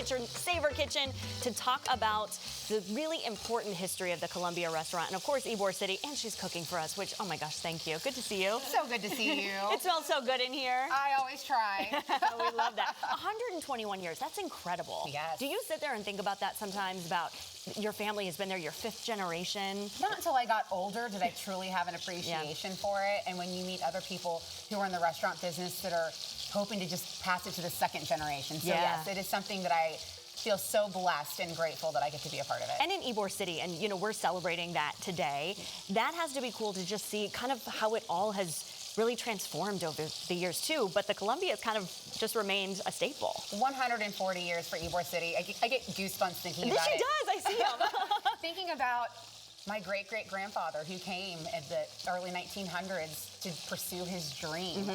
It's your Savor Kitchen to talk about the really important history of the Columbia restaurant and, of course, Ybor City. And she's cooking for us, which, oh my gosh, thank you. Good to see you. So good to see you. It smells so good in here. I always try. We love that. 121 years. That's incredible. Yes. Do you sit there and think about that sometimes, about your family has been there, your 5th generation? Not until I got older did I truly have an appreciation for it. And when you meet other people who are in the restaurant business that are hoping to just pass it to the 2nd generation. So yes, it is something that I feel so blessed and grateful that I get to be a part of it. And in Ybor City, and you know, we're celebrating that today. That has to be cool to just see kind of how it all has really transformed over the years too, but the Columbia has kind of just remained a staple. 140 years for Ybor City. I get goosebumps thinking about it. She does, I see them. Thinking about my great-great-grandfather who came in the early 1900s to pursue his dream,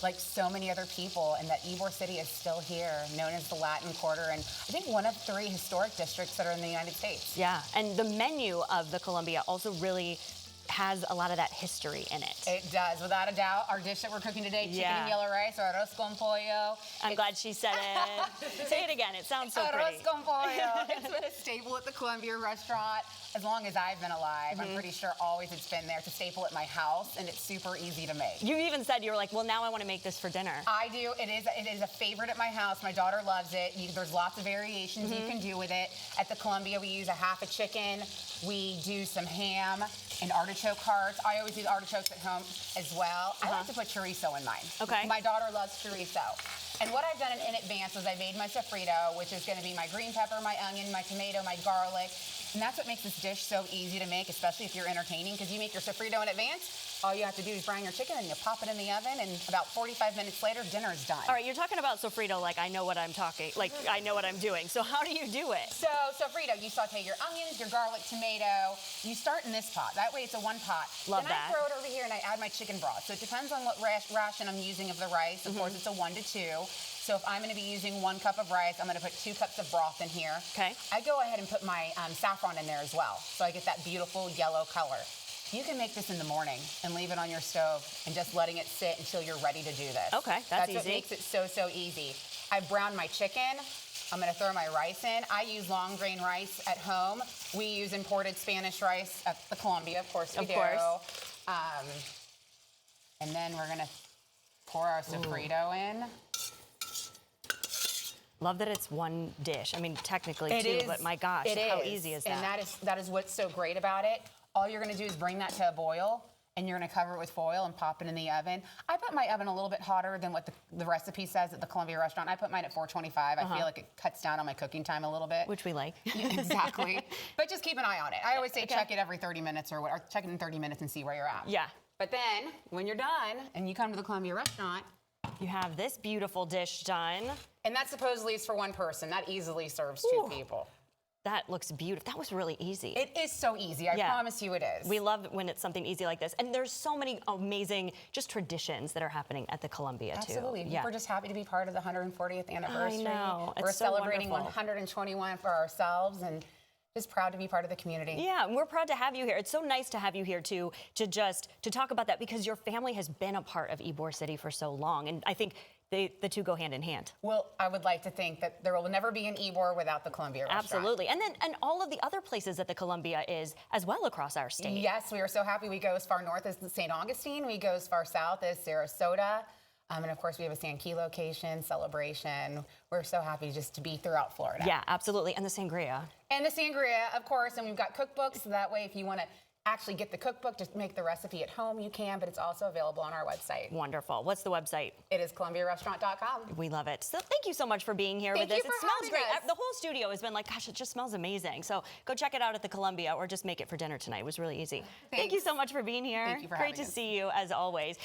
like so many other people, and that Ybor City is still here, known as the Latin Quarter, and I think one of 3 historic districts that are in the United States. Yeah, and the menu of the Columbia also really has a lot of that history in it. It does, without a doubt. Our dish that we're cooking today, chicken and yellow rice, or arroz con pollo. I'm glad she said it. Say it again, it sounds so pretty. Arroz con pollo. It's been a staple at the Columbia restaurant as long as I've been alive. I'm pretty sure always it's been there. It's a staple at my house, and it's super easy to make. You even said, you were like, well, now I want to make this for dinner. I do. It is a favorite at my house. My daughter loves it. There's lots of variations you can do with it. At the Columbia, we use a half a chicken. We do some ham and artichoke hearts. I always use artichokes at home as well. I like to put chorizo in mine. Okay. My daughter loves chorizo. And what I've done in advance is I made my sofrito, which is going to be my green pepper, my onion, my tomato, my garlic. And that's what makes this dish so easy to make, especially if you're entertaining, because you make your sofrito in advance. All you have to do is brine your chicken and you pop it in the oven, and about 45 minutes later, dinner is done. All right, you're talking about sofrito like I know what I'm talking, like I know what I'm doing. So how do you do it? So sofrito, you saute your onions, your garlic, tomato. You start in this pot. That way it's a 1 pot. Love then that. I throw it over here and I add my chicken broth. So it depends on what ration I'm using of the rice. Of course, it's a 1 to 2. So if I'm going to be using 1 cup of rice, I'm going to put 2 cups of broth in here. Okay. I go ahead and put my saffron in there as well, so I get that beautiful yellow color. You can make this in the morning and leave it on your stove and just letting it sit until you're ready to do this. Okay, that's easy. What makes it so easy. I browned my chicken. I'm going to throw my rice in. I use long grain rice at home. We use imported Spanish rice at the Columbia, of course we do. And then we're going to pour our sofrito in. Love that it's 1 dish. I mean, technically 2, but my gosh, how easy is that? And that is what's so great about it. All you're going to do is bring that to a boil, and you're going to cover it with foil and pop it in the oven. I put my oven a little bit hotter than what the recipe says at the Columbia restaurant. I put mine at 425. I feel like it cuts down on my cooking time a little bit. Which we like. Exactly. But just keep an eye on it. I always say check it every 30 minutes or check it in 30 minutes and see where you're at. Yeah. But then, when you're done and you come to the Columbia restaurant, you have this beautiful dish done. And that supposedly is for 1 person. That easily serves 2 people. That looks beautiful. That was really easy. It is so easy. I promise you it is. We love when it's something easy like this. And there's so many amazing just traditions that are happening at the Columbia too. Absolutely. We're just happy to be part of the 140th anniversary. I know. We're celebrating 121 for ourselves, and just proud to be part of the community. Yeah, and we're proud to have you here. It's so nice to have you here too, to talk about that, because your family has been a part of Ybor City for so long. And I think the 2 go hand in hand. Well, I would like to think that there will never be an Ybor without the Columbia restaurant. Absolutely. And all of the other places that the Columbia is as well across our state. Yes, we are so happy. We go as far north as St. Augustine. We go as far south as Sarasota. And of course, we have a San Key location, Celebration. We're so happy just to be throughout Florida. Yeah, absolutely. And the sangria. And the sangria, of course. And we've got cookbooks, so that way if you want to actually get the cookbook to make the recipe at home, you can, but it's also available on our website. Wonderful. What's the website? It is ColumbiaRestaurant.com. We love it. So thank you so much for being here with us. Thank you for It smells great. having us. The whole studio has been like, gosh, it just smells amazing. So go check it out at the Columbia, or just make it for dinner tonight. It was really easy. Thank you so much for being here. Thank you for having us. Great to see you as always.